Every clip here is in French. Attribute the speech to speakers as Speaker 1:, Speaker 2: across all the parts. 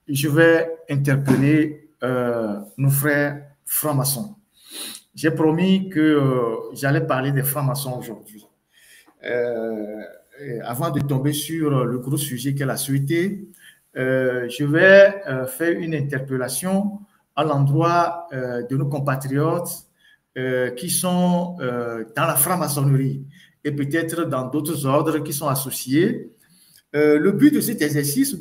Speaker 1: je vais interpeller nos frères francs-maçons. J'ai promis que j'allais parler des francs-maçons aujourd'hui. Avant de tomber sur le gros sujet qu'elle a souhaité, je vais faire une interpellation à l'endroit de nos compatriotes qui sont dans la franc-maçonnerie et peut-être dans d'autres ordres qui sont associés. Le but de cet exercice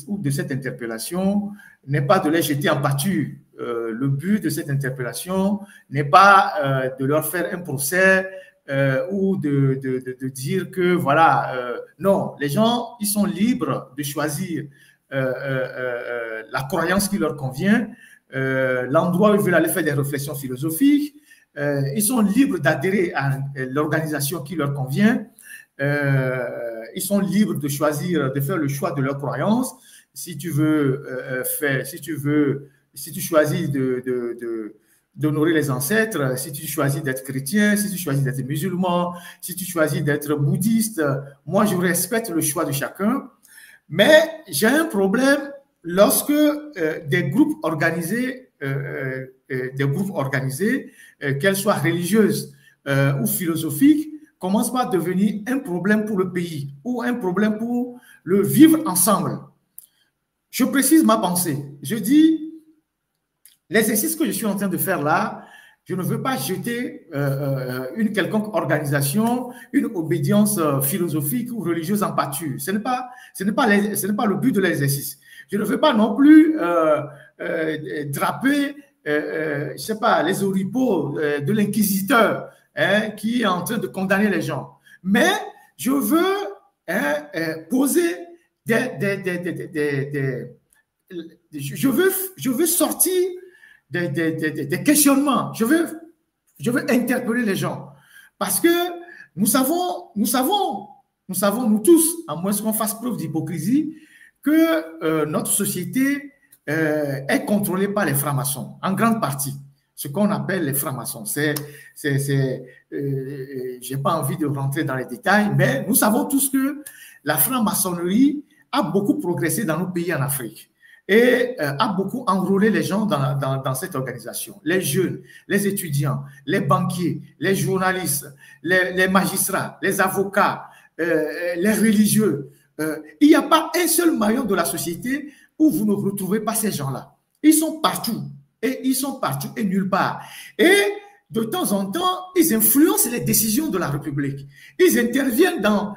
Speaker 1: ou de cette interpellation n'est pas de les jeter en pâture. Le but de cette interpellation n'est pas de leur faire un procès ou de dire que voilà, non, les gens, ils sont libres de choisir la croyance qui leur convient, l'endroit où ils veulent aller faire des réflexions philosophiques, ils sont libres d'adhérer à l'organisation qui leur convient. Ils sont libres de choisir, de faire le choix de leur croyance. Si tu veux si tu choisis d'honorer les ancêtres, si tu choisis d'être chrétien, si tu choisis d'être musulman, si tu choisis d'être bouddhiste, moi je respecte le choix de chacun. Mais j'ai un problème lorsque des groupes organisés, qu'elles soient religieuses ou philosophiques, commence pas à devenir un problème pour le pays ou un problème pour le vivre ensemble. Je précise ma pensée. Je dis, l'exercice que je suis en train de faire là, je ne veux pas jeter une quelconque organisation, une obédience philosophique ou religieuse en pâture. Ce n'est pas le but de l'exercice. Je ne veux pas non plus draper, je sais pas, les oripeaux de l'inquisiteur, qui est en train de condamner les gens. Mais je veux poser je veux sortir des questionnements. Je veux interpeller les gens. Parce que nous savons, nous tous, à moins qu'on fasse preuve d'hypocrisie, que notre société est contrôlée par les francs-maçons, en grande partie. Ce qu'on appelle les francs-maçons. Je n'ai pas envie de rentrer dans les détails, mais nous savons tous que la franc-maçonnerie a beaucoup progressé dans nos pays en Afrique et a beaucoup enrôlé les gens dans cette organisation. Les jeunes, les étudiants, les banquiers, les journalistes, les magistrats, les avocats, les religieux. Il n'y a pas un seul maillon de la société où vous ne retrouvez pas ces gens-là. Ils sont partout. Et ils sont partout et nulle part. Et de temps en temps, ils influencent les décisions de la République. Ils interviennent dans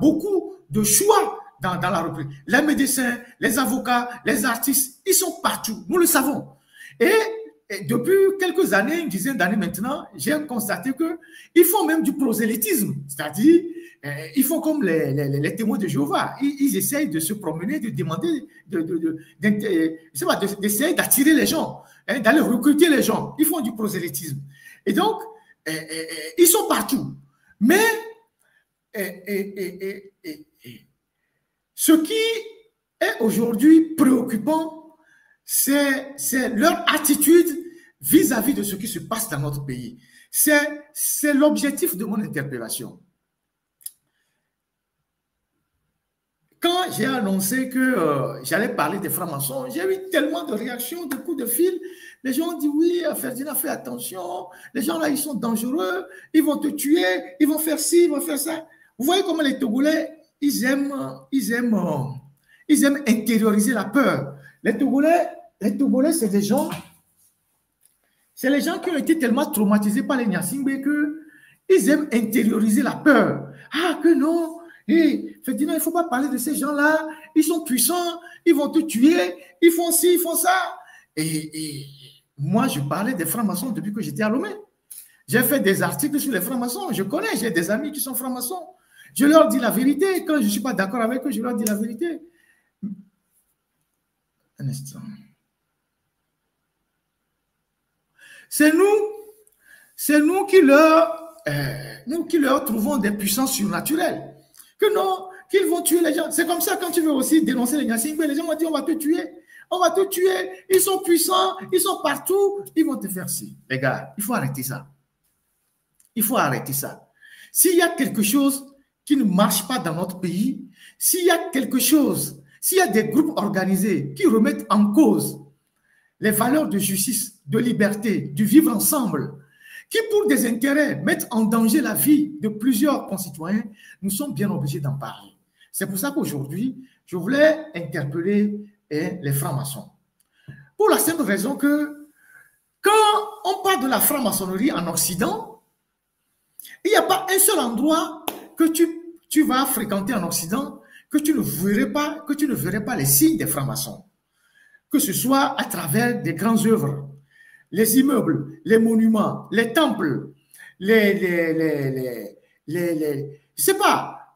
Speaker 1: beaucoup de choix dans la République. Les médecins, les avocats, les artistes, ils sont partout. Nous le savons. Et depuis quelques années, une dizaine d'années maintenant, j'ai constaté qu'ils font même du prosélytisme. C'est-à-dire, ils font comme les témoins de Jéhovah. Ils essayent de se promener, de demander, d'essayer d'attirer les gens, d'aller recruter les gens. Ils font du prosélytisme. Et donc, ils sont partout. Mais ce qui est aujourd'hui préoccupant, c'est leur attitude vis-à-vis de ce qui se passe dans notre pays. C'est l'objectif de mon interpellation. Quand j'ai annoncé que j'allais parler des francs-maçons, j'ai eu tellement de réactions, de coups de fil. Les gens ont dit oui, Ferdinand, fais attention. Les gens là, ils sont dangereux. Ils vont te tuer. Ils vont faire ci, ils vont faire ça. Vous voyez comment les Togolais, ils aiment intérioriser la peur. Les Togolais, c'est des gens, c'est les gens qui ont été tellement traumatisés par les Nyasingbe qu'ils aiment intérioriser la peur. Ah, que non. Et Ferdinand, il ne faut pas parler de ces gens-là. Ils sont puissants, ils vont te tuer, ils font ci, ils font ça. Et moi, je parlais des francs-maçons depuis que j'étais à Lomé. J'ai fait des articles sur les francs-maçons. Je connais, j'ai des amis qui sont francs-maçons. Je leur dis la vérité. Quand je ne suis pas d'accord avec eux, je leur dis la vérité. Un instant. C'est nous qui leur trouvons des puissances surnaturelles. Que non, qu'ils vont tuer les gens. C'est comme ça quand tu veux aussi dénoncer les Nyasingbe, les gens vont dire on va te tuer. On va te tuer. Ils sont puissants, ils sont partout. Ils vont te faire ci. Les gars, il faut arrêter ça. Il faut arrêter ça. S'il y a quelque chose qui ne marche pas dans notre pays, s'il y a quelque chose, s'il y a des groupes organisés qui remettent en cause les valeurs de justice, de liberté, du vivre ensemble, qui pour des intérêts mettent en danger la vie de plusieurs concitoyens, nous sommes bien obligés d'en parler. C'est pour ça qu'aujourd'hui, je voulais interpeller les francs-maçons. Pour la simple raison que quand on parle de la franc-maçonnerie en Occident, il n'y a pas un seul endroit que tu vas fréquenter en Occident que tu ne verrais pas les signes des francs-maçons. Que ce soit à travers des grandes œuvres, les immeubles, les monuments, les temples, je sais pas,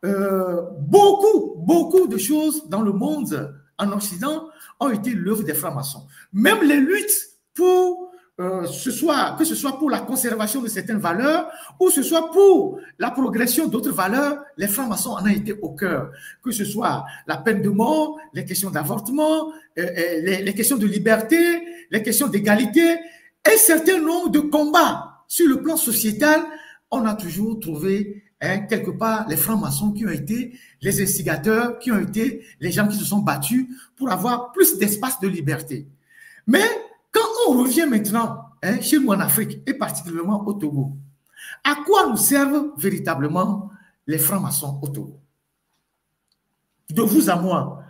Speaker 1: beaucoup de choses dans le monde, en Occident, ont été l'œuvre des francs-maçons. Même les luttes pour, que ce soit pour la conservation de certaines valeurs, ou ce soit pour la progression d'autres valeurs, les francs-maçons en ont été au cœur. Que ce soit la peine de mort, les questions d'avortement, les questions de liberté, les questions d'égalité, un certain nombre de combats sur le plan sociétal, on a toujours trouvé quelque part les francs-maçons qui ont été les instigateurs, qui ont été les gens qui se sont battus pour avoir plus d'espace de liberté. Mais quand on revient maintenant chez nous en Afrique, et particulièrement au Togo, à quoi nous servent véritablement les francs-maçons au Togo? De vous à moi,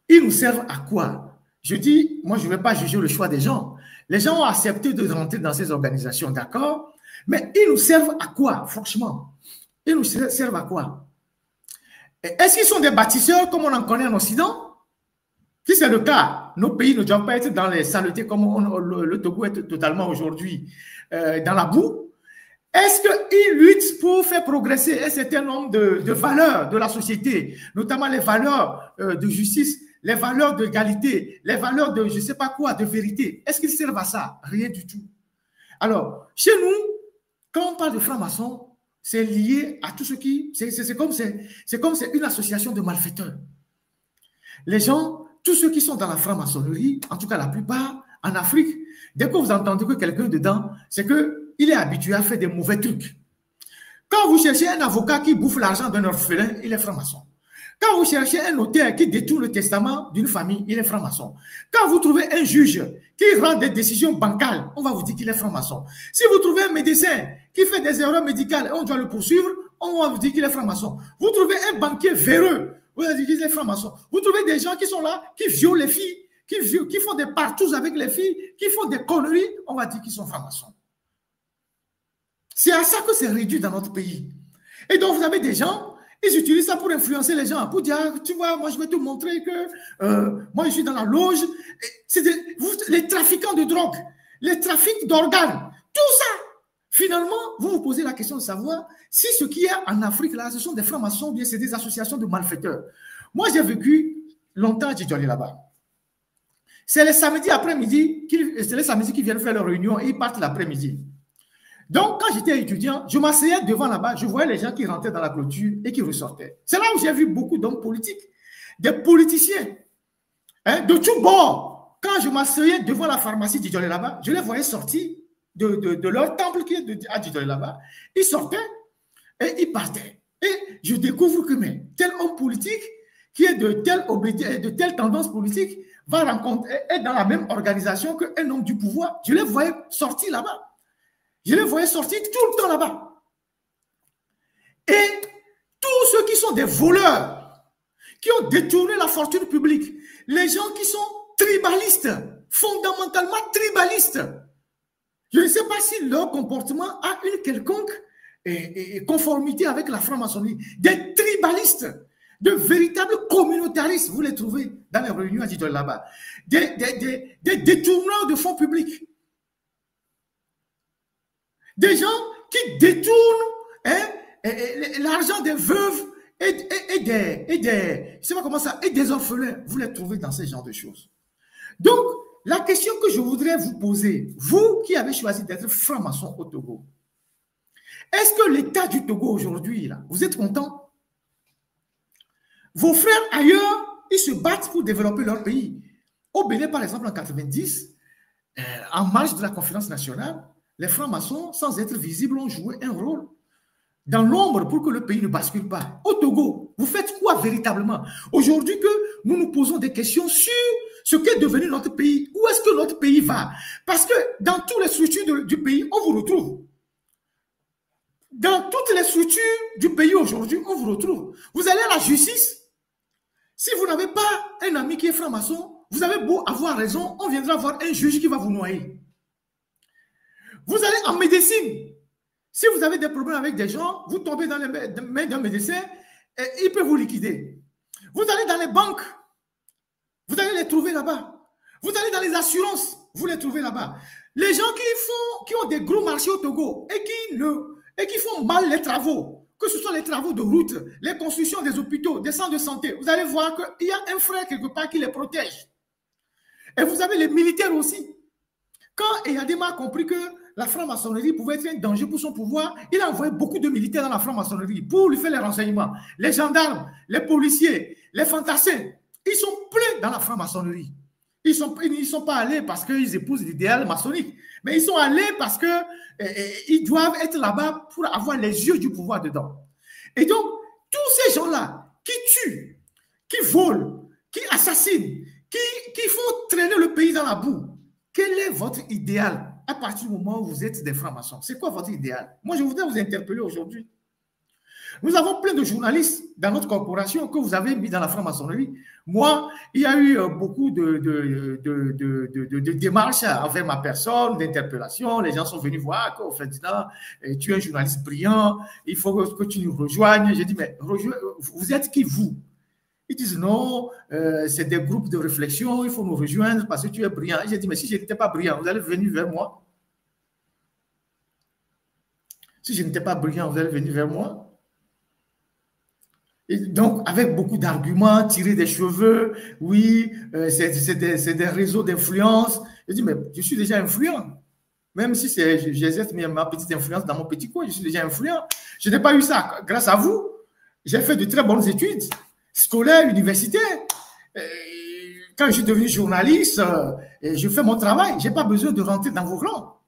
Speaker 1: ils nous servent à quoi? Je dis, moi je ne vais pas juger le choix des gens. Les gens ont accepté de rentrer dans ces organisations, d'accord? Mais ils nous servent à quoi, franchement? Ils nous servent à quoi? Est-ce qu'ils sont des bâtisseurs comme on en connaît en Occident? Si c'est le cas, nos pays ne doivent pas être dans les saletés comme le Togo est totalement aujourd'hui dans la boue. Est-ce qu'ils luttent pour faire progresser un certain nombre de valeurs de la société, notamment les valeurs de justice, les valeurs d'égalité, les valeurs de je ne sais pas quoi, de vérité? Est-ce qu'ils servent à ça? Rien du tout. Alors, chez nous, quand on parle de francs-maçons, c'est lié à tout ce qui... C'est comme c'est une association de malfaiteurs. Les gens, tous ceux qui sont dans la franc-maçonnerie, en tout cas la plupart, en Afrique, dès que vous entendez que quelqu'un dedans, c'est qu'il est habitué à faire des mauvais trucs. Quand vous cherchez un avocat qui bouffe l'argent d'un orphelin, il est franc-maçon. Quand vous cherchez un notaire qui détourne le testament d'une famille, il est franc-maçon. Quand vous trouvez un juge qui rend des décisions bancales, on va vous dire qu'il est franc-maçon. Si vous trouvez un médecin qui fait des erreurs médicales et on doit le poursuivre, on va vous dire qu'il est franc-maçon. Vous trouvez un banquier véreux, vous allez dire qu'il est franc-maçon. Vous trouvez des gens qui sont là, qui violent les filles, qui font des partous avec les filles, qui font des conneries, on va dire qu'ils sont francs-maçons. C'est à ça que c'est réduit dans notre pays. Et donc vous avez des gens, ils utilisent ça pour influencer les gens, pour dire, tu vois, moi je vais te montrer que moi je suis dans la loge. Les trafiquants de drogue, les trafics d'organes, tout ça. Finalement, vous vous posez la question de savoir si ce qu'il y a en Afrique là, ce sont des francs-maçons ou bien c'est des associations de malfaiteurs. Moi j'ai vécu longtemps à Djidjoli là-bas. C'est les samedis après-midi, c'est les samedis qui viennent faire leur réunion et ils partent l'après-midi. Donc, quand j'étais étudiant, je m'asseyais devant là-bas, je voyais les gens qui rentraient dans la clôture et qui ressortaient. C'est là où j'ai vu beaucoup d'hommes politiques, des politiciens, de tous bords. Quand je m'asseyais devant la pharmacie Djidjoli là-bas, je les voyais sortir de leur temple qui est à Djidjoli là-bas. Ils sortaient et ils partaient. Et je découvre que tel homme politique qui est de telle tendance politique va être dans la même organisation qu'un homme du pouvoir. Je les voyais sortir là-bas. Je les voyais sortir tout le temps là-bas. Et tous ceux qui sont des voleurs, qui ont détourné la fortune publique, les gens qui sont tribalistes, fondamentalement tribalistes, je ne sais pas si leur comportement a une quelconque conformité avec la franc-maçonnerie. Des tribalistes, de véritables communautaristes, vous les trouvez dans les réunions à Djidjoli là-bas. Des détourneurs de fonds publics. Des gens qui détournent l'argent des veuves et des je sais pas comment ça, et des orphelins. Vous les trouvez dans ce genre de choses. Donc, la question que je voudrais vous poser, vous qui avez choisi d'être franc-maçon au Togo, est-ce que l'État du Togo aujourd'hui, là, vous êtes content? Vos frères ailleurs, ils se battent pour développer leur pays. Au Bénin, par exemple, en 90, en marge de la conférence nationale, les francs-maçons, sans être visibles, ont joué un rôle dans l'ombre pour que le pays ne bascule pas. Au Togo, vous faites quoi Pourquoi véritablement? Aujourd'hui que nous nous posons des questions sur ce qu'est devenu notre pays, où est-ce que notre pays va? Parce que dans toutes les structures du pays, on vous retrouve. Dans toutes les structures du pays aujourd'hui, on vous retrouve. Vous allez à la justice. Si vous n'avez pas un ami qui est franc-maçon, vous avez beau avoir raison, on viendra voir un juge qui va vous noyer. Vous allez en médecine. Si vous avez des problèmes avec des gens, vous tombez dans les mains d'un médecin et il peut vous liquider. Vous allez dans les banques, vous allez les trouver là-bas. Vous allez dans les assurances, vous les trouvez là-bas. Les gens qui ont des gros marchés au Togo et qui font mal les travaux, que ce soit les travaux de route, les constructions des hôpitaux, des centres de santé, vous allez voir qu'il y a un frère quelque part qui les protège. Et vous avez les militaires aussi. Quand Eyadema a compris que la franc-maçonnerie pouvait être un danger pour son pouvoir, il a envoyé beaucoup de militaires dans la franc-maçonnerie pour lui faire les renseignements. Les gendarmes, les policiers, les fantassins, ils sont pleins dans la franc-maçonnerie. Ils ne sont pas allés parce qu'ils épousent l'idéal maçonnique, mais ils sont allés parce qu'ils doivent être là-bas pour avoir les yeux du pouvoir dedans. Et donc, tous ces gens-là qui tuent, qui volent, qui assassinent, qui font traîner le pays dans la boue, quel est votre idéal à partir du moment où vous êtes des francs-maçons? C'est quoi votre idéal? Moi, je voudrais vous interpeller aujourd'hui. Nous avons plein de journalistes dans notre corporation que vous avez mis dans la franc-maçonnerie. Moi, il y a eu beaucoup de démarches envers ma personne, d'interpellations. Les gens sont venus voir qu'au fait, tu es un journaliste brillant, il faut que tu nous rejoignes. J'ai dit, mais vous êtes qui, vous? Ils disent non, c'est des groupes de réflexion, il faut nous rejoindre parce que tu es brillant. J'ai dit, mais si je n'étais pas brillant, vous allez venir vers moi? Si je n'étais pas brillant, vous allez venir vers moi? Et donc, avec beaucoup d'arguments, tirer des cheveux, oui, c'est des réseaux d'influence. Je dis, mais je suis déjà influent. Même si j'exerce ma petite influence dans mon petit coin, je suis déjà influent. Je n'ai pas eu ça grâce à vous. J'ai fait de très bonnes études, scolaires, universitaires. Quand je suis devenu journaliste, je fais mon travail. Je n'ai pas besoin de rentrer dans vos rangs.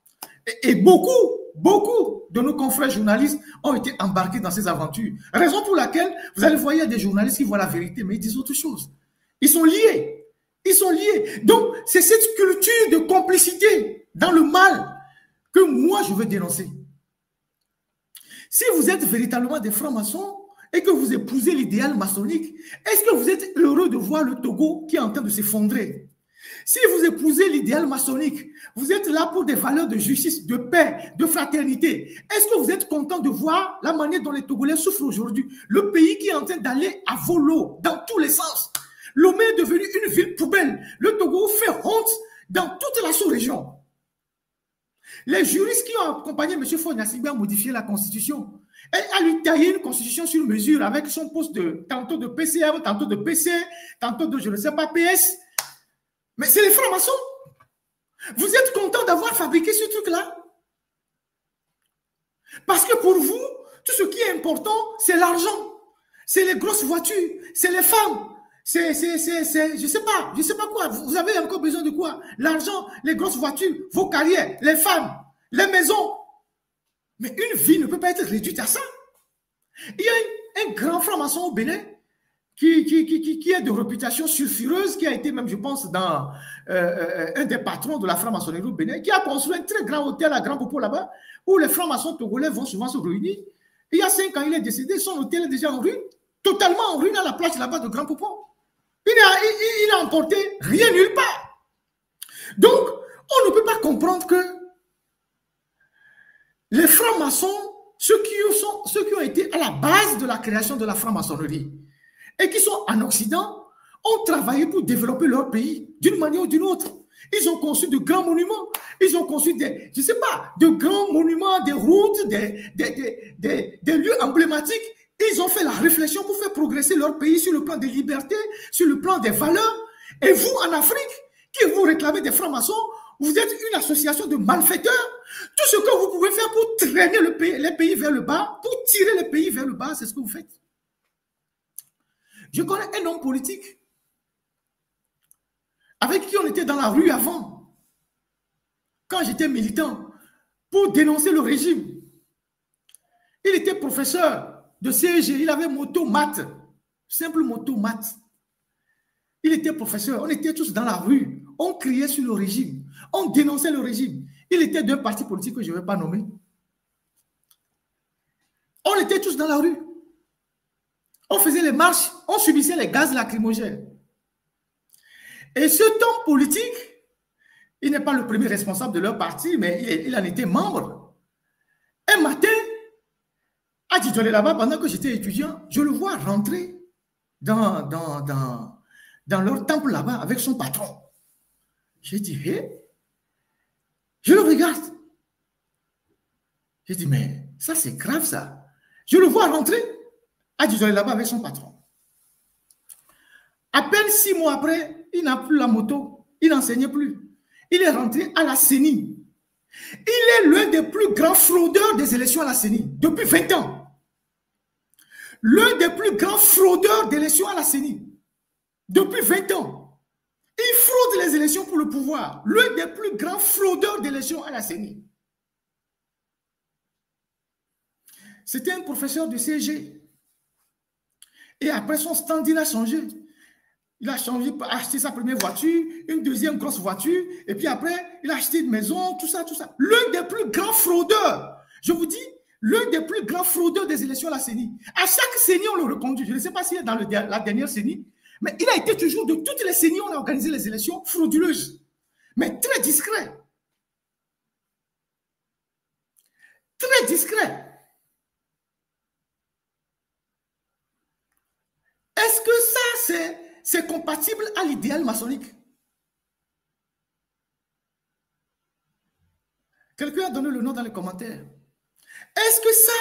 Speaker 1: Et beaucoup de nos confrères journalistes ont été embarqués dans ces aventures. Raison pour laquelle vous allez voir, il y a des journalistes qui voient la vérité, mais ils disent autre chose. Ils sont liés. Ils sont liés. Donc, c'est cette culture de complicité dans le mal que moi, je veux dénoncer. Si vous êtes véritablement des francs-maçons et que vous épousez l'idéal maçonnique, est-ce que vous êtes heureux de voir le Togo qui est en train de s'effondrer? Si vous épousez l'idéal maçonnique, vous êtes là pour des valeurs de justice, de paix, de fraternité. Est-ce que vous êtes content de voir la manière dont les Togolais souffrent aujourd'hui? Le pays qui est en train d'aller à volo dans tous les sens. Lomé est devenu une ville poubelle. Le Togo fait honte dans toute la sous-région. Les juristes qui ont accompagné M. Faure-Gnassingbé à modifier la Constitution et à lui tailler une Constitution sur mesure avec son poste tantôt de PCM, tantôt de PC, tantôt de je ne sais pas PS. Mais c'est les francs-maçons. Vous êtes content d'avoir fabriqué ce truc-là? Parce que pour vous, tout ce qui est important, c'est l'argent. C'est les grosses voitures. C'est les femmes. Je sais pas quoi. Vous avez encore besoin de quoi? L'argent, les grosses voitures, vos carrières, les femmes, les maisons. Mais une vie ne peut pas être réduite à ça. Il y a un grand franc-maçon au Bénin qui est de réputation sulfureuse, qui a été même, je pense, dans un des patrons de la franc-maçonnerie au Bénin, qui a construit un très grand hôtel à Grand Popo là-bas, où les francs-maçons togolais vont souvent se réunir. Il y a 5 ans, il est décédé, son hôtel est déjà en ruine, totalement en ruine à la plage là-bas de Grand Popo. Il a emporté rien nulle part. Donc, on ne peut pas comprendre que les francs-maçons, ceux qui ont été à la base de la création de la franc-maçonnerie, et qui sont en Occident, ont travaillé pour développer leur pays d'une manière ou d'une autre. Ils ont conçu de grands monuments, ils ont conçu de grands monuments, des routes, des lieux emblématiques. Ils ont fait la réflexion pour faire progresser leur pays sur le plan des libertés, sur le plan des valeurs. Et vous, en Afrique, qui vous réclamez des francs-maçons, vous êtes une association de malfaiteurs. Tout ce que vous pouvez faire pour traîner les pays vers le bas, pour tirer les pays vers le bas, c'est ce que vous faites. Je connais un homme politique avec qui on était dans la rue avant, quand j'étais militant, pour dénoncer le régime. Il était professeur de CEG, il avait moto maths, simple moto maths. Il était professeur, on était tous dans la rue, on criait sur le régime, on dénonçait le régime. Il était d'un parti politique que je ne vais pas nommer. On était tous dans la rue. On faisait les marches, on subissait les gaz lacrymogènes. Et cet homme politique, il n'est pas le premier responsable de leur parti, mais il en était membre. Un matin, à Djidjaolé là-bas, pendant que j'étais étudiant, je le vois rentrer dans leur temple là-bas avec son patron. J'ai dit, hé, je le regarde. J'ai dit, mais ça c'est grave ça. Je le vois rentrer à Djidjaolé là-bas avec son patron. À peine 6 mois après, il n'a plus la moto, il n'enseignait plus. Il est rentré à la CENI. Il est l'un des plus grands fraudeurs des élections à la CENI depuis 20 ans. L'un des plus grands fraudeurs d'élections à la CENI depuis 20 ans. Il fraude les élections pour le pouvoir. L'un des plus grands fraudeurs d'élections à la CENI. C'était un professeur de CG. Et après son stand, il a changé. Il a changé, acheté sa première voiture, une deuxième grosse voiture, et puis après, il a acheté une maison, tout ça, tout ça. L'un des plus grands fraudeurs, je vous dis, l'un des plus grands fraudeurs des élections à la CENI. À chaque CENI, on le reconduit. Je ne sais pas s'il est dans la dernière CENI, mais il a été toujours de toutes les CENI, on a organisé les élections frauduleuses, mais très discret. Très discret. Est-ce que ça, c'est compatible à l'idéal maçonnique? Quelqu'un a donné le nom dans les commentaires. Est-ce que ça,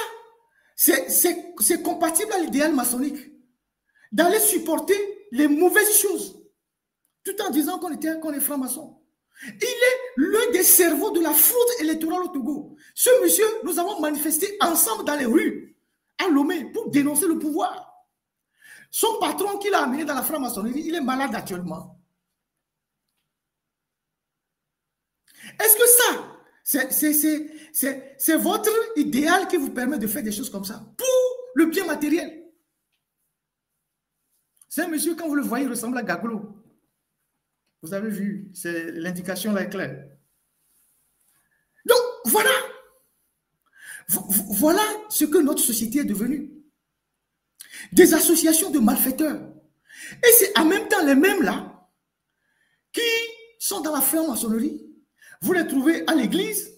Speaker 1: c'est compatible à l'idéal maçonnique? D'aller supporter les mauvaises choses, tout en disant qu'on est franc-maçon. Il est l'un des cerveaux de la fraude électorale au Togo. Ce monsieur, nous avons manifesté ensemble dans les rues, à Lomé, pour dénoncer le pouvoir. Son patron qui l'a amené dans la franc-maçonnerie, il est malade actuellement. Est-ce que ça, c'est votre idéal qui vous permet de faire des choses comme ça pour le bien matériel? C'est un monsieur, quand vous le voyez, il ressemble à Gagolo. Vous avez vu, l'indication là est claire. Donc, voilà. Voilà ce que notre société est devenue. Des associations de malfaiteurs. Et c'est en même temps les mêmes là qui sont dans la franc-maçonnerie. Vous les trouvez à l'église,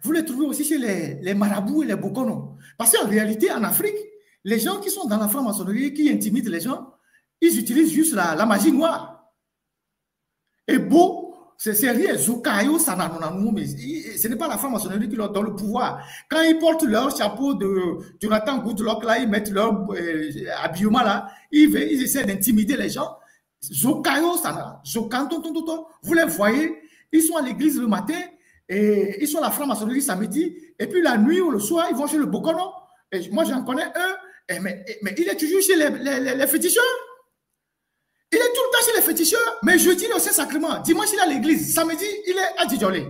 Speaker 1: vous les trouvez aussi chez les marabouts et les bokonos. Parce qu'en réalité, en Afrique, les gens qui sont dans la franc-maçonnerie, qui intimident les gens, ils utilisent juste la magie noire. Et beau, c'est rien. Zukayo, mais ce n'est pas la franc-maçonnerie qui leur donne le pouvoir. Quand ils portent leur chapeau de Jonathan Goodluck, là, ils mettent leur habillement là, ils essaient d'intimider les gens. Zukayo, vous les voyez, ils sont à l'église le matin, et ils sont à la franc-maçonnerie samedi, et puis la nuit ou le soir, ils vont chez le Bokono. Et moi, j'en connais un, mais il est toujours chez les féticheurs. Il est tout le temps chez les féticheurs, mais jeudi, il est au Saint-Sacrement. Dimanche, il est à l'église. Samedi, il est à Djidjaolé.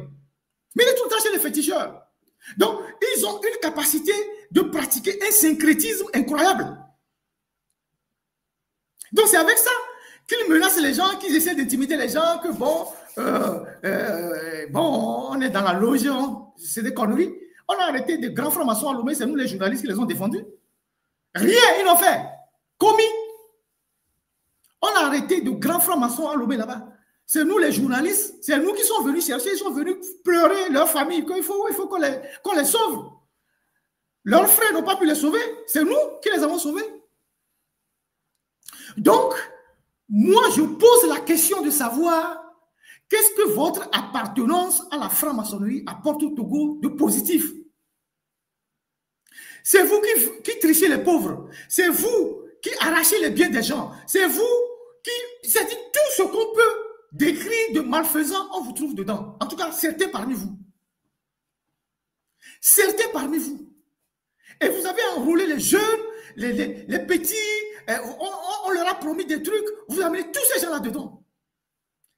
Speaker 1: Mais il est tout le temps chez les féticheurs. Donc, ils ont une capacité de pratiquer un syncrétisme incroyable. Donc, c'est avec ça qu'ils menacent les gens, qu'ils essaient d'intimider les gens, que bon, on est dans la loge, c'est des conneries. On a arrêté des grands francs-maçons à Lomé, c'est nous les journalistes qui les ont défendus. Rien, ils l'ont fait. Commis. On a arrêté de grands francs-maçons à Lomé là-bas. C'est nous les journalistes, c'est nous qui sommes venus chercher, ils sont venus pleurer leur famille, qu'il faut qu'on les sauve. Leurs frères n'ont pas pu les sauver, c'est nous qui les avons sauvés. Donc, moi je pose la question de savoir qu'est-ce que votre appartenance à la franc-maçonnerie apporte au Togo de positif. C'est vous qui trichez les pauvres, c'est vous qui arrachez les biens des gens, c'est vous qui, c'est-à-dire tout ce qu'on peut décrire de malfaisant, on vous trouve dedans. En tout cas, certains parmi vous. Certains parmi vous. Et vous avez enrôlé les jeunes, les petits, on leur a promis des trucs, vous amenez tous ces gens là-dedans.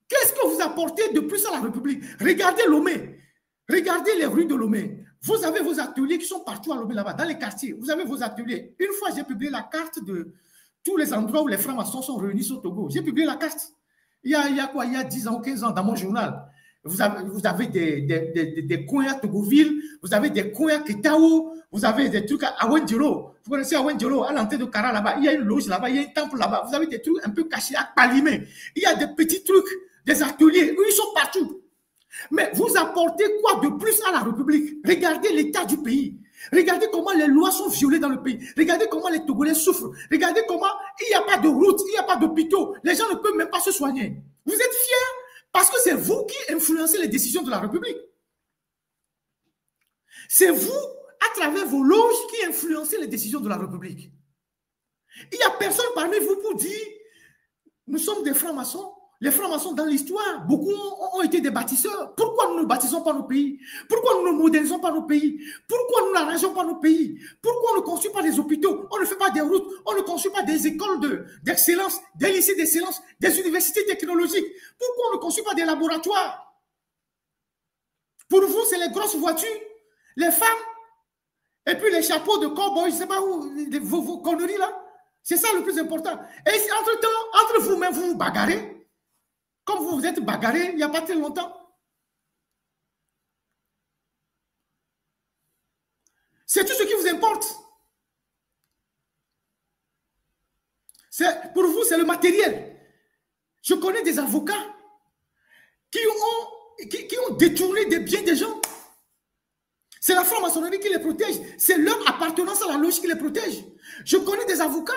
Speaker 1: Qu'est-ce que vous apportez de plus à la République? Regardez Lomé, regardez les rues de Lomé. Vous avez vos ateliers qui sont partout à Lomé là-bas, dans les quartiers. Vous avez vos ateliers. Une fois, j'ai publié la carte tous les endroits où les francs-maçons sont réunis au Togo. J'ai publié la carte. Il y a quoi? Il y a 10 ans ou 15 ans dans mon journal. Vous avez des coins à Togoville, vous avez des coins à Ketao, vous avez des trucs à Awendjolo. Vous connaissez Awendjolo, à l'entrée de Kara là-bas. Il y a une loge là-bas, il y a un temple là-bas. Vous avez des trucs un peu cachés à Palimé. Il y a des petits trucs, des ateliers. Eux, ils sont partout. Mais vous apportez quoi de plus à la République? Regardez l'état du pays. Regardez comment les lois sont violées dans le pays. Regardez comment les Togolais souffrent. Regardez comment il n'y a pas de route, il n'y a pas d'hôpitaux. Les gens ne peuvent même pas se soigner. Vous êtes fiers parce que c'est vous qui influencez les décisions de la République. C'est vous, à travers vos loges, qui influencez les décisions de la République. Il n'y a personne parmi vous pour dire nous sommes des francs-maçons. Les francs-maçons dans l'histoire, beaucoup ont été des bâtisseurs. Pourquoi nous ne bâtissons pas nos pays? Pourquoi nous ne modernisons pas nos pays? Pourquoi nous n'arrangeons pas nos pays? Pourquoi on ne construit pas des hôpitaux? On ne fait pas des routes? On ne construit pas des écoles d'excellence, des lycées d'excellence, des universités technologiques? Pourquoi on ne construit pas des laboratoires? Pour vous, c'est les grosses voitures, les femmes, et puis les chapeaux de cow-boy, je ne sais pas où, vos conneries là. C'est ça le plus important. Et entre-temps, entre vous-même, vous vous bagarrez. Comme vous vous êtes bagarré il n'y a pas très longtemps. C'est tout ce qui vous importe. Pour vous, c'est le matériel. Je connais des avocats qui ont détourné des biens des gens. C'est la franc-maçonnerie qui les protège. C'est leur appartenance à la loge qui les protège. Je connais des avocats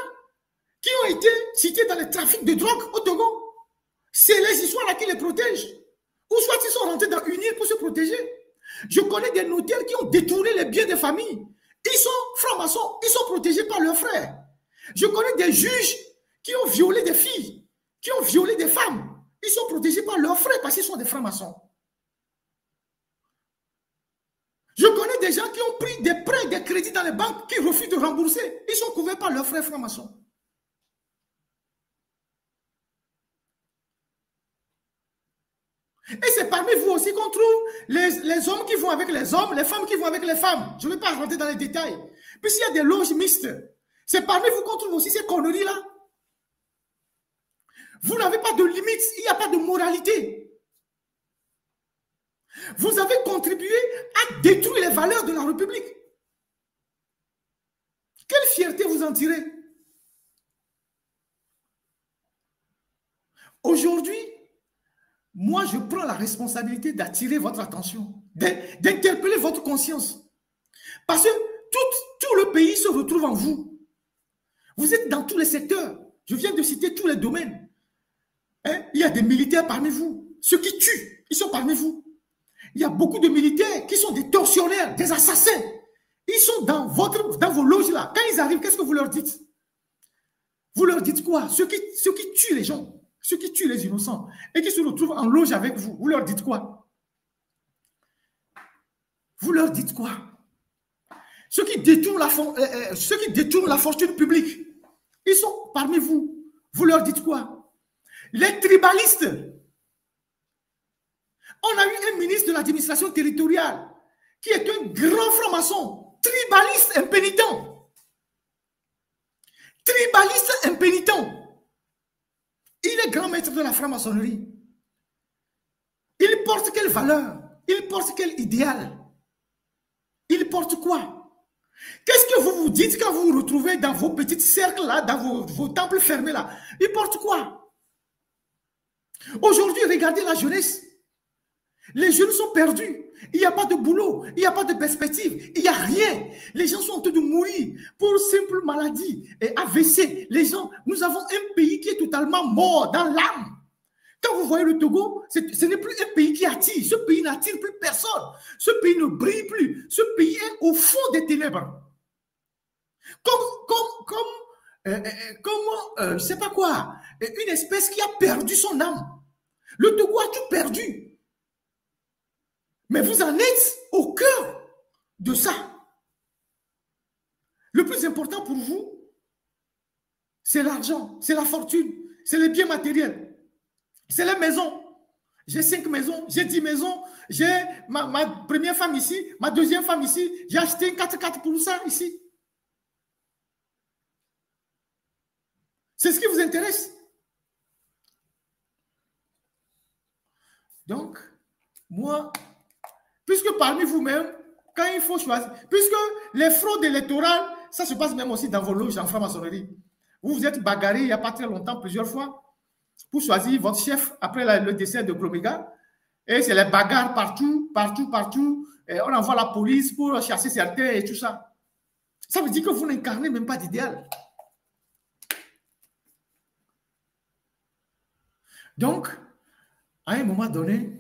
Speaker 1: qui ont été cités dans le trafic de drogue au Togo. C'est les histoires-là qui les protègent. Ou soit ils sont rentrés dans une île pour se protéger. Je connais des notaires qui ont détourné les biens des familles. Ils sont francs-maçons, ils sont protégés par leurs frères. Je connais des juges qui ont violé des filles, qui ont violé des femmes. Ils sont protégés par leurs frères parce qu'ils sont des francs-maçons. Je connais des gens qui ont pris des prêts, des crédits dans les banques qui refusent de rembourser. Ils sont couverts par leurs frères francs-maçons. Et c'est parmi vous aussi qu'on trouve les hommes qui vont avec les hommes, les femmes qui vont avec les femmes. Je ne vais pas rentrer dans les détails. Puis s'il y a des loges mixtes, c'est parmi vous qu'on trouve aussi ces conneries-là. Vous n'avez pas de limite, il n'y a pas de moralité. Vous avez contribué à détruire les valeurs de la République. Quelle fierté vous en tirez? Aujourd'hui, moi, je prends la responsabilité d'attirer votre attention, d'interpeller votre conscience. Parce que tout le pays se retrouve en vous. Vous êtes dans tous les secteurs. Je viens de citer tous les domaines. Hein? Il y a des militaires parmi vous. Ceux qui tuent, ils sont parmi vous. Il y a beaucoup de militaires qui sont des tortionnaires, des assassins. Ils sont dans vos loges là. Quand ils arrivent, qu'est-ce que vous leur dites? Vous leur dites quoi? Ceux qui tuent les gens. Ceux qui tuent les innocents et qui se retrouvent en loge avec vous, vous leur dites quoi? Vous leur dites quoi? Ceux qui détournent la fortune publique, ils sont parmi vous. Vous leur dites quoi? Les tribalistes. On a eu un ministre de l'administration territoriale qui est un grand franc-maçon, tribaliste impénitent. Tribaliste impénitent. Il est grand maître de la franc-maçonnerie. Il porte quelle valeur? Il porte quel idéal? Il porte quoi? Qu'est-ce que vous vous dites quand vous vous retrouvez dans vos petits cercles là, dans vos temples fermés là? Il porte quoi? Aujourd'hui, regardez la jeunesse. Les jeunes sont perdus. Il n'y a pas de boulot, il n'y a pas de perspective, il n'y a rien. Les gens sont en train de mourir pour simple maladie et AVC. Les gens, nous avons un pays qui est totalement mort dans l'âme. Quand vous voyez le Togo, ce n'est plus un pays qui attire. Ce pays n'attire plus personne. Ce pays ne brille plus. Ce pays est au fond des ténèbres. Je ne sais pas quoi, une espèce qui a perdu son âme. Le Togo a tout perdu. Mais vous en êtes au cœur de ça. Le plus important pour vous, c'est l'argent, c'est la fortune, c'est les biens matériels, c'est les maisons. J'ai 5 maisons, j'ai 10 maisons, j'ai ma première femme ici, ma deuxième femme ici, j'ai acheté un 4x4 pour ça ici. C'est ce qui vous intéresse. Donc, moi, puisque parmi vous-même, quand il faut choisir, puisque les fraudes électorales, ça se passe même aussi dans vos loges en franc-maçonnerie. Vous vous êtes bagarré il n'y a pas très longtemps, plusieurs fois, pour choisir votre chef après le décès de Glomega. Et c'est les bagarres partout, partout, partout. Et on envoie la police pour chasser certains et tout ça. Ça veut dire que vous n'incarnez même pas d'idéal. Donc, à un moment donné,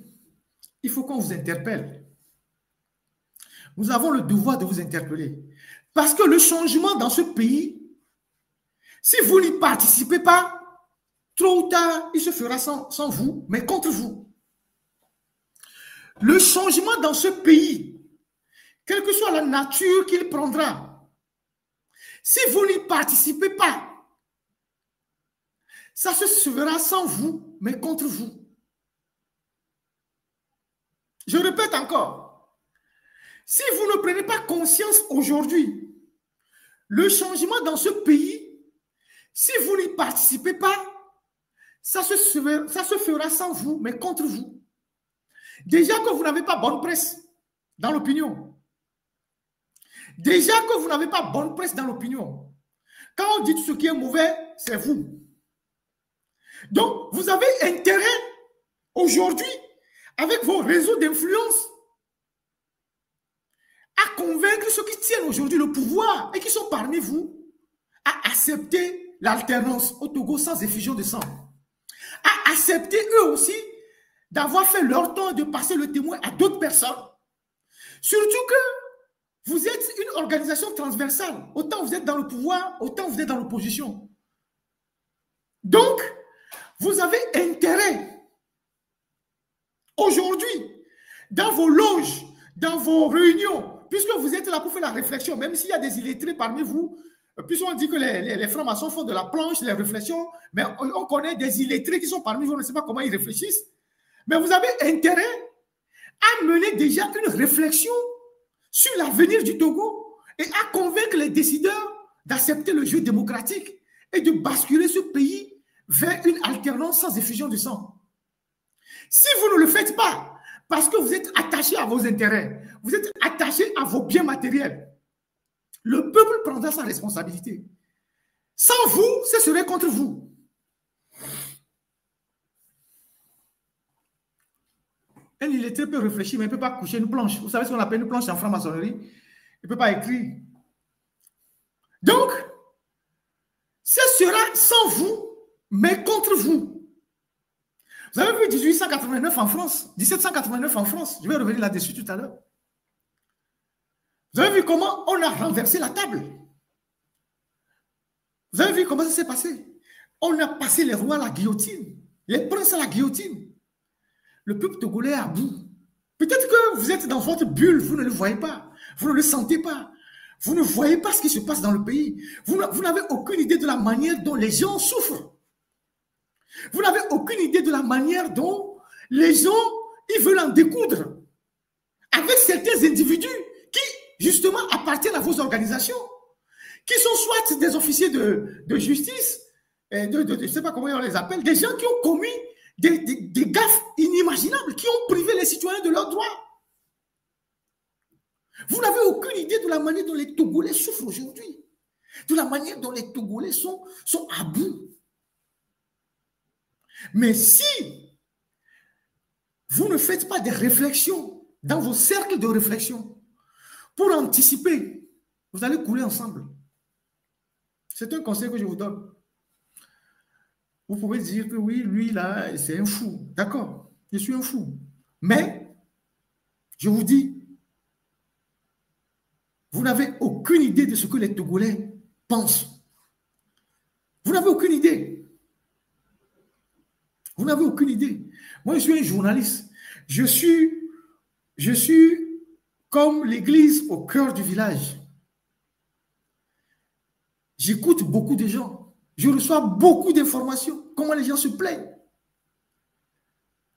Speaker 1: il faut qu'on vous interpelle. Nous avons le devoir de vous interpeller. Parce que le changement dans ce pays, si vous n'y participez pas, tôt ou tard, il se fera sans vous, mais contre vous. Le changement dans ce pays, quelle que soit la nature qu'il prendra, si vous n'y participez pas, ça se fera sans vous, mais contre vous. Je répète encore, si vous ne prenez pas conscience aujourd'hui, le changement dans ce pays, si vous n'y participez pas, ça se fera sans vous, mais contre vous. Déjà que vous n'avez pas bonne presse dans l'opinion. Déjà que vous n'avez pas bonne presse dans l'opinion. Quand on dit ce qui est mauvais, c'est vous. Donc, vous avez intérêt aujourd'hui, avec vos réseaux d'influence, à convaincre ceux qui tiennent aujourd'hui le pouvoir et qui sont parmi vous à accepter l'alternance au Togo sans effusion de sang. À accepter eux aussi d'avoir fait leur temps de passer le témoin à d'autres personnes. Surtout que vous êtes une organisation transversale. Autant vous êtes dans le pouvoir, autant vous êtes dans l'opposition. Donc, vous avez intérêt aujourd'hui, dans vos loges, dans vos réunions, puisque vous êtes là pour faire la réflexion, même s'il y a des illettrés parmi vous, puisqu'on dit que les francs-maçons font de la planche, les réflexions, mais on connaît des illettrés qui sont parmi vous, on ne sait pas comment ils réfléchissent. Mais vous avez intérêt à mener déjà une réflexion sur l'avenir du Togo et à convaincre les décideurs d'accepter le jeu démocratique et de basculer ce pays vers une alternance sans effusion de sang. Si vous ne le faites pas, parce que vous êtes attaché à vos intérêts, vous êtes attaché à vos biens matériels, le peuple prendra sa responsabilité. Sans vous, ce serait contre vous. Un illettré peut réfléchir, mais il ne peut pas coucher une planche. Vous savez ce qu'on appelle une planche en franc-maçonnerie? Il ne peut pas écrire. Donc, ce sera sans vous, mais contre vous. Vous avez vu 1889 en France, 1789 en France. Je vais revenir là-dessus tout à l'heure. Vous avez vu comment on a renversé la table? Vous avez vu comment ça s'est passé? On a passé les rois à la guillotine, les princes à la guillotine. Le peuple togolais est à bout. Peut-être que vous êtes dans votre bulle, vous ne le voyez pas, vous ne le sentez pas. Vous ne voyez pas ce qui se passe dans le pays. Vous n'avez aucune idée de la manière dont les gens souffrent. Vous n'avez aucune idée de la manière dont les gens, ils veulent en découdre avec certains individus qui, justement, appartiennent à vos organisations, qui sont soit des officiers de justice, je ne sais pas comment on les appelle, des gens qui ont commis des gaffes inimaginables, qui ont privé les citoyens de leurs droits. Vous n'avez aucune idée de la manière dont les Togolais souffrent aujourd'hui, de la manière dont les Togolais sont à bout. Mais si vous ne faites pas des réflexions dans vos cercles de réflexion pour anticiper, vous allez couler ensemble. C'est un conseil que je vous donne. Vous pouvez dire que oui, lui là, c'est un fou. D'accord, je suis un fou. Mais, je vous dis, vous n'avez aucune idée de ce que les Togolais pensent. Vous n'avez aucune idée. Vous n'avez aucune idée. Moi, je suis un journaliste. Je suis comme l'église au cœur du village. J'écoute beaucoup de gens. Je reçois beaucoup d'informations. Comment les gens se plaignent.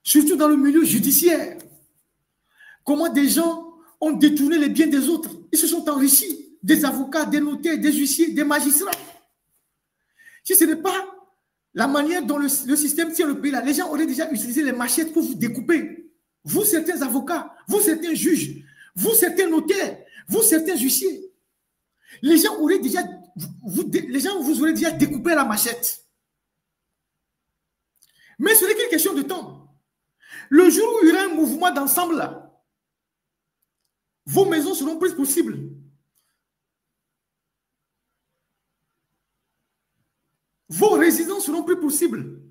Speaker 1: Surtout dans le milieu judiciaire. Comment des gens ont détourné les biens des autres. Ils se sont enrichis. Des avocats, des notaires, des huissiers, des magistrats. Si ce n'est pas la manière dont le système tient le pays, là, les gens auraient déjà utilisé les machettes pour vous découper. Vous, certains avocats, vous, certains juges, vous, certains notaires, vous, certains huissiers. Les gens auraient déjà, vous auraient déjà découpé la machette. Mais ce n'est qu'une question de temps. Le jour où il y aura un mouvement d'ensemble là, vos maisons seront plus possibles. Vos résidences seront plus possibles.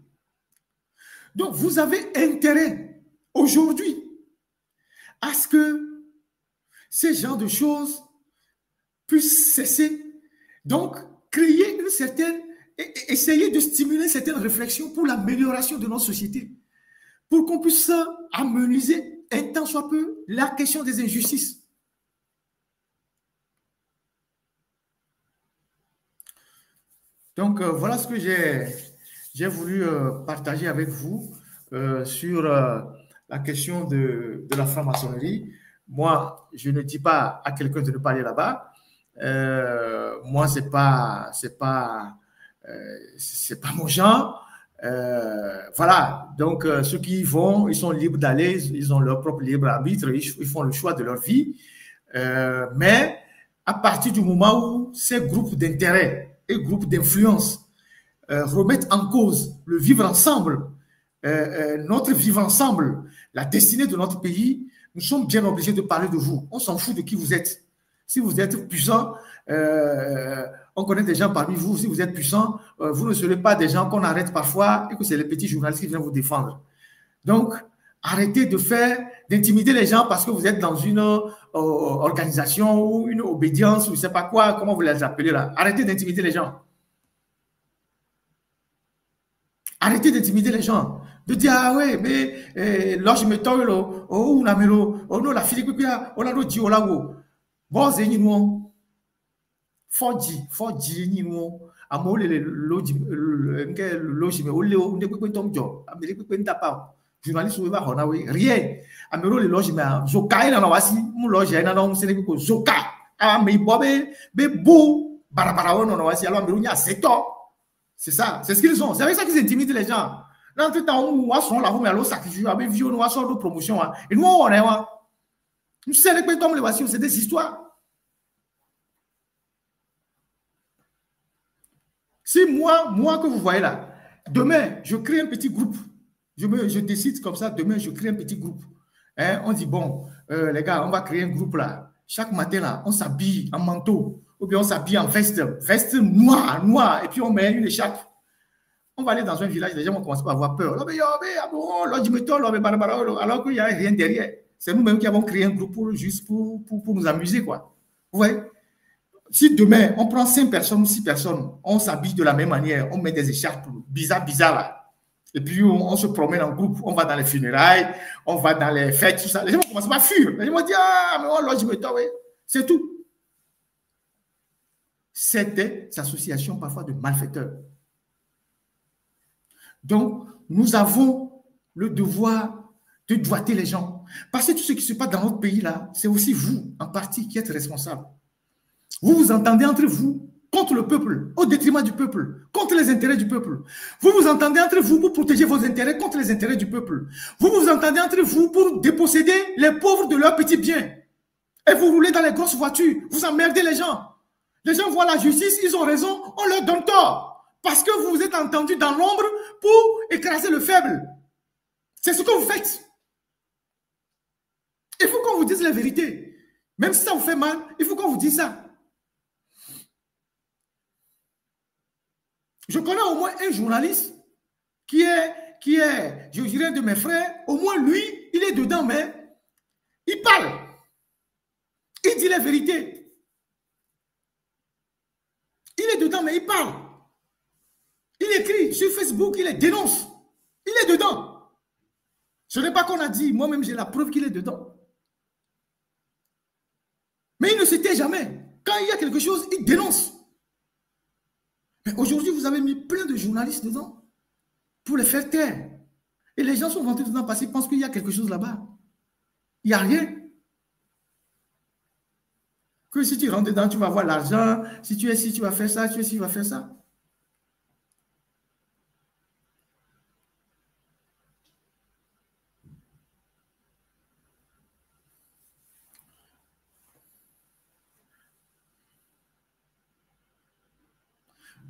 Speaker 1: Donc, vous avez intérêt aujourd'hui à ce que ces genres de choses puissent cesser. Donc, créer une certaine, essayer de stimuler certaines réflexions pour l'amélioration de notre société, pour qu'on puisse amenuiser un tant soit peu la question des injustices. Donc, voilà ce que j'ai voulu partager avec vous sur la question de la franc-maçonnerie. Moi, je ne dis pas à quelqu'un de ne pas aller là-bas. Moi, c'est pas mon genre. Voilà. Donc, ceux qui y vont, ils sont libres d'aller. Ils ont leur propre libre arbitre. Ils font le choix de leur vie. Mais à partir du moment où ces groupes d'intérêt et groupes d'influence remettent en cause le vivre ensemble, notre vivre ensemble, la destinée de notre pays, nous sommes bien obligés de parler de vous. On s'en fout de qui vous êtes. Si vous êtes puissant, on connaît des gens parmi vous. Si vous êtes puissant, vous ne serez pas des gens qu'on arrête parfois et que c'est les petits journalistes qui viennent vous défendre. Donc, arrêtez d'intimider les gens parce que vous êtes dans une organisation ou une obédience ou je ne sais pas quoi, comment vous les appelez là. Arrêtez d'intimider les gens. Arrêtez d'intimider les gens. De dire, ah ouais, mais là, je me toile, oh, non, la fille, on a dit, oh là, oh. Bon, c'est une Fodji, ni nous. Amo le logi, mais au léo, on ne peut pas tomber job. Amérique peut pas pas. Journaliste ou pas, on a rien. Amérique le logi, mais Zoka, il en a aussi, mon logi, il en a un Sénégal, Zoka. Ah, mais Bobé, beau, barabara, on a aussi, alors, mais on y a 7 ans. C'est ça, c'est ce qu'ils ont. C'est avec ça qu'ils intimident les gens. Dans tout temps, on voit son là, mais alors, sacrifice, avec vieux, on voit son de promotion. Et nous, on est, nous savons que comme les voici, c'est des histoires. Si moi que vous voyez là, demain, je crée un petit groupe. Je décide comme ça, demain, je crée un petit groupe. Hein, on dit, bon, les gars, on va créer un groupe là. Chaque matin là, on s'habille en manteau. Ou bien on s'habille en veste noire. Et puis on met une écharpe. On va aller dans un village, les gens vont commencer à avoir peur. Alors qu'il n'y a rien derrière. C'est nous-mêmes qui avons créé un groupe juste pour nous amuser, quoi. Vous voyez? Si demain, on prend 5 personnes ou 6 personnes, on s'habille de la même manière, on met des écharpes bizarres là. Et puis, on se promène en groupe, on va dans les funérailles, on va dans les fêtes, tout ça. Les gens vont commencer à fuir. Les gens vont dire, ah, mais on loge, c'est tout. C'est des associations parfois de malfaiteurs. Donc, nous avons le devoir de doiter les gens. Parce que tout ce qui se passe dans notre pays là, c'est aussi vous, en partie, qui êtes responsable. Vous vous entendez entre vous contre le peuple, au détriment du peuple, contre les intérêts du peuple. Vous vous entendez entre vous pour protéger vos intérêts contre les intérêts du peuple. Vous vous entendez entre vous pour déposséder les pauvres de leurs petits biens. Et vous roulez dans les grosses voitures, vous emmerdez les gens. Les gens voient la justice, ils ont raison, on leur donne tort. Parce que vous vous êtes entendus dans l'ombre pour écraser le faible. C'est ce que vous faites. Il faut qu'on vous dise la vérité. Même si ça vous fait mal, il faut qu'on vous dise ça. Je connais au moins un journaliste qui est, je dirais, de mes frères. Au moins, lui, il est dedans, mais il parle. Il dit la vérité. Il est dedans, mais il parle. Il écrit sur Facebook, il les dénonce. Il est dedans. Ce n'est pas qu'on a dit. Moi-même, j'ai la preuve qu'il est dedans. Mais il ne se tait jamais. Quand il y a quelque chose, il dénonce. Mais aujourd'hui, vous avez mis plein de journalistes dedans pour les faire taire. Et les gens sont rentrés dedans parce qu'ils pensent qu'il y a quelque chose là-bas. Il n'y a rien. Que si tu rentres dedans, tu vas avoir l'argent. Si tu es ici, tu vas faire ça. Tu es ici, tu vas faire ça.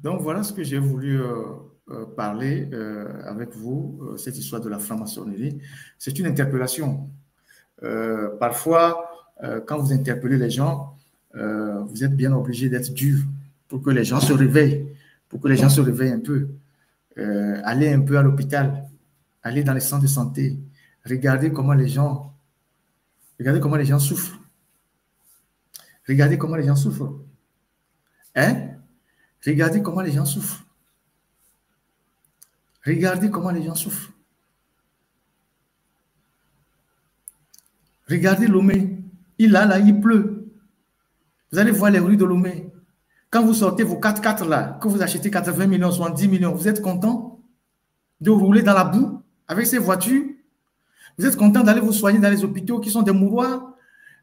Speaker 1: Donc, voilà ce que j'ai voulu parler avec vous, cette histoire de la franc-maçonnerie. C'est une interpellation. Parfois, quand vous interpellez les gens, vous êtes bien obligé d'être dur pour que les gens se réveillent, pour que les gens se réveillent un peu. Allez un peu à l'hôpital, allez dans les centres de santé, regardez comment les gens souffrent. Regardez comment les gens souffrent. Hein? Regardez comment les gens souffrent. Regardez comment les gens souffrent. Regardez Lomé. Il pleut. Vous allez voir les rues de Lomé. Quand vous sortez vos 4x4 là, que vous achetez 80 millions, 70 millions, vous êtes content de rouler dans la boue avec ces voitures? Vous êtes content d'aller vous soigner dans les hôpitaux qui sont des mouroirs?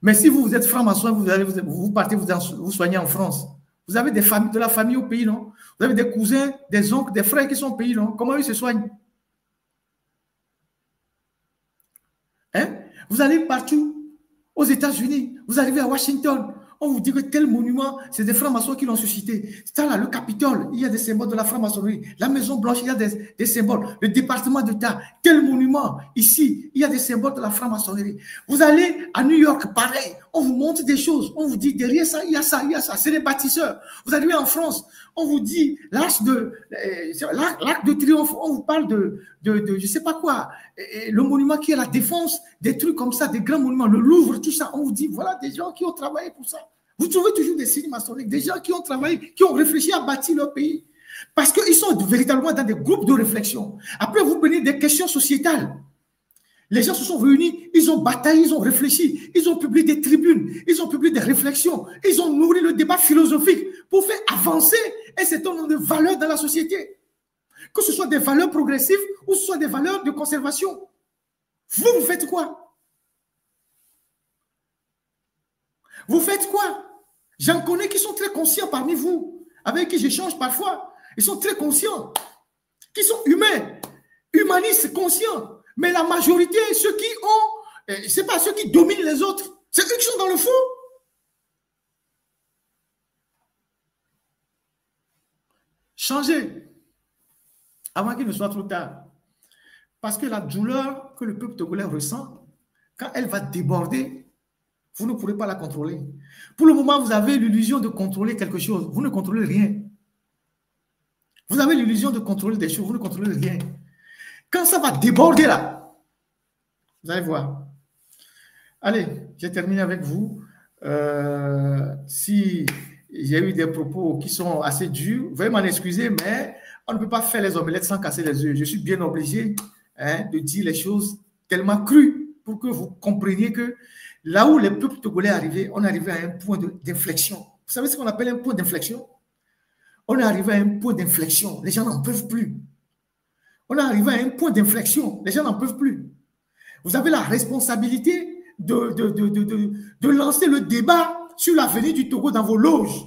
Speaker 1: Mais si vous êtes franc-maçon, vous partez vous soigner en France. Vous avez de la famille au pays, non? Vous avez des cousins, des oncles, des frères qui sont au pays, non? Comment ils se soignent? Hein? Vous allez partout, aux États-Unis, vous arrivez à Washington, on vous dit que tel monument, c'est des francs-maçons qui l'ont suscité. C'est là, le Capitole, il y a des symboles de la franc-maçonnerie. La Maison-Blanche, il y a des symboles. Le département d'État, tel monument, ici, il y a des symboles de la franc-maçonnerie. Vous allez à New York, pareil, on vous montre des choses. On vous dit, derrière ça, il y a ça, il y a ça. C'est les bâtisseurs. Vous arrivez en France, on vous dit, l'arc de triomphe, on vous parle de je ne sais pas quoi. Le monument qui est la défense, des trucs comme ça, des grands monuments, le Louvre, tout ça. On vous dit, voilà des gens qui ont travaillé pour ça. Vous trouvez toujours des signes maçonniques, des gens qui ont travaillé, qui ont réfléchi à bâtir leur pays. Parce qu'ils sont véritablement dans des groupes de réflexion. Après, vous prenez des questions sociétales. Les gens se sont réunis, ils ont bataillé, ils ont réfléchi, ils ont publié des tribunes, ils ont publié des réflexions, ils ont nourri le débat philosophique pour faire avancer un certain nombre de valeurs dans la société. Que ce soit des valeurs progressives ou ce soit des valeurs de conservation. Vous faites quoi? Vous faites quoi? J'en connais qui sont très conscients parmi vous, avec qui j'échange parfois. Ils sont très conscients, qui sont humains, humanistes, conscients. Mais la majorité, ceux qui ont, c'est pas ceux qui dominent les autres, c'est eux qui sont dans le faux. Changez avant qu'il ne soit trop tard. Parce que la douleur que le peuple togolais ressent, quand elle va déborder, vous ne pourrez pas la contrôler. Pour le moment, vous avez l'illusion de contrôler quelque chose. Vous ne contrôlez rien. Vous avez l'illusion de contrôler des choses. Vous ne contrôlez rien. Quand ça va déborder là, vous allez voir. Allez, j'ai terminé avec vous. Si j'ai eu des propos qui sont assez durs, veuillez m'en excuser, mais on ne peut pas faire les omelettes sans casser les œufs. Je suis bien obligé de dire les choses tellement crues pour que vous compreniez que là où les peuples togolais arrivaient, on arrivait à un point d'inflexion. Vous savez ce qu'on appelle un point d'inflexion? On est arrivé à un point d'inflexion. Les gens n'en peuvent plus. On est arrivé à un point d'inflexion. Les gens n'en peuvent plus. Vous avez la responsabilité de lancer le débat sur l'avenir du Togo dans vos loges.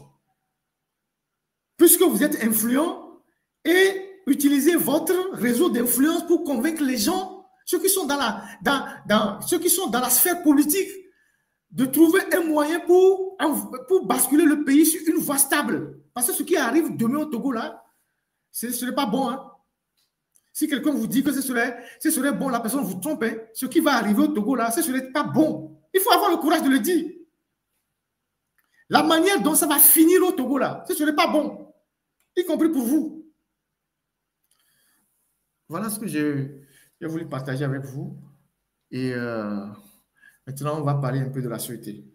Speaker 1: Puisque vous êtes influent et utilisez votre réseau d'influence pour convaincre les gens, ceux qui sont ceux qui sont dans la sphère politique, de trouver un moyen pour basculer le pays sur une voie stable. Parce que ce qui arrive demain au Togo, là, ce ne serait pas bon. Hein? Si quelqu'un vous dit que ce serait bon, la personne vous trompe. Hein? Ce qui va arriver au Togo, là, ce ne serait pas bon. Il faut avoir le courage de le dire. La manière dont ça va finir au Togo, là, ce ne serait pas bon. Y compris pour vous. Voilà ce que j'ai voulu partager avec vous. Et maintenant, on va parler un peu de la sûreté.